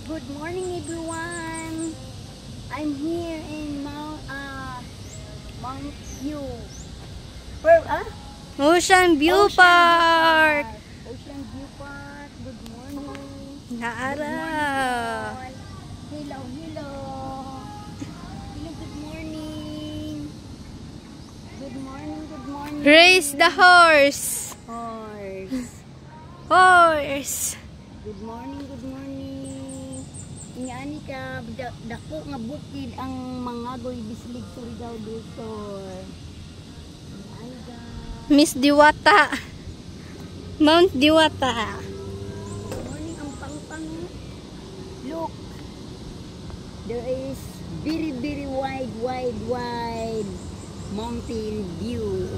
Good morning, everyone. I'm here in Mount View. Ocean View Park. Ocean View Park. Good morning. Naara. Hello, hello. Hello, good morning. Good morning, good morning. Race the horse. Horse. Horse. Good morning, good morning. Ingani ka, dako nga bukid ang Mangagoy Bislig Surigao del Sur. Ingani ka. Miss Diwata. Mount Diwata. Good morning, ang pang-pang. Look. There is very wide mountain view.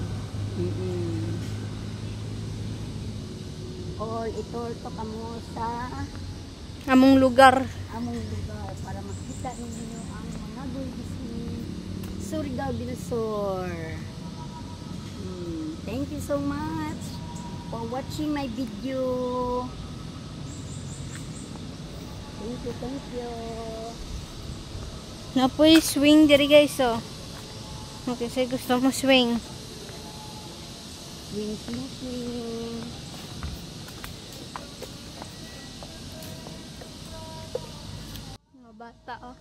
All ito kamo sa Among lugar. para makita ninyo ang Mangagoy Bislig Surigao del Sur. Thank you so much for watching my video. Thank you. Napoy swing diri guys oh. Okay, say gusto mo swing. Swing. Mga bata oh.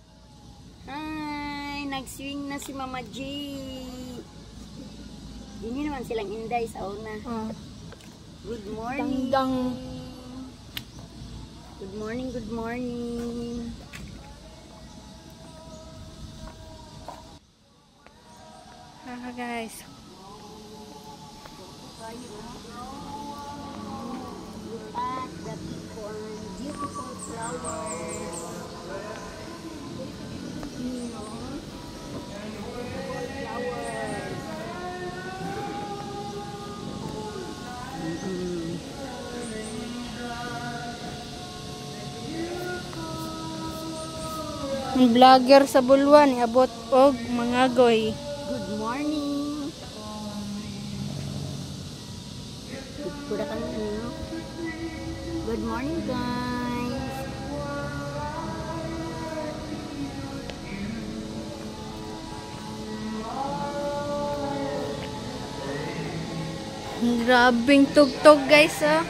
Hi! Nag-swing na si Mama G. Hindi naman silang inday sa una. Good morning. Dangdang. Good morning, good morning. Guys. Look at the beautiful flowers. Ang vlogger sa Buluan abot og Mangagoy. Good morning. Good morning, guys. Grabing tugtog guys oh.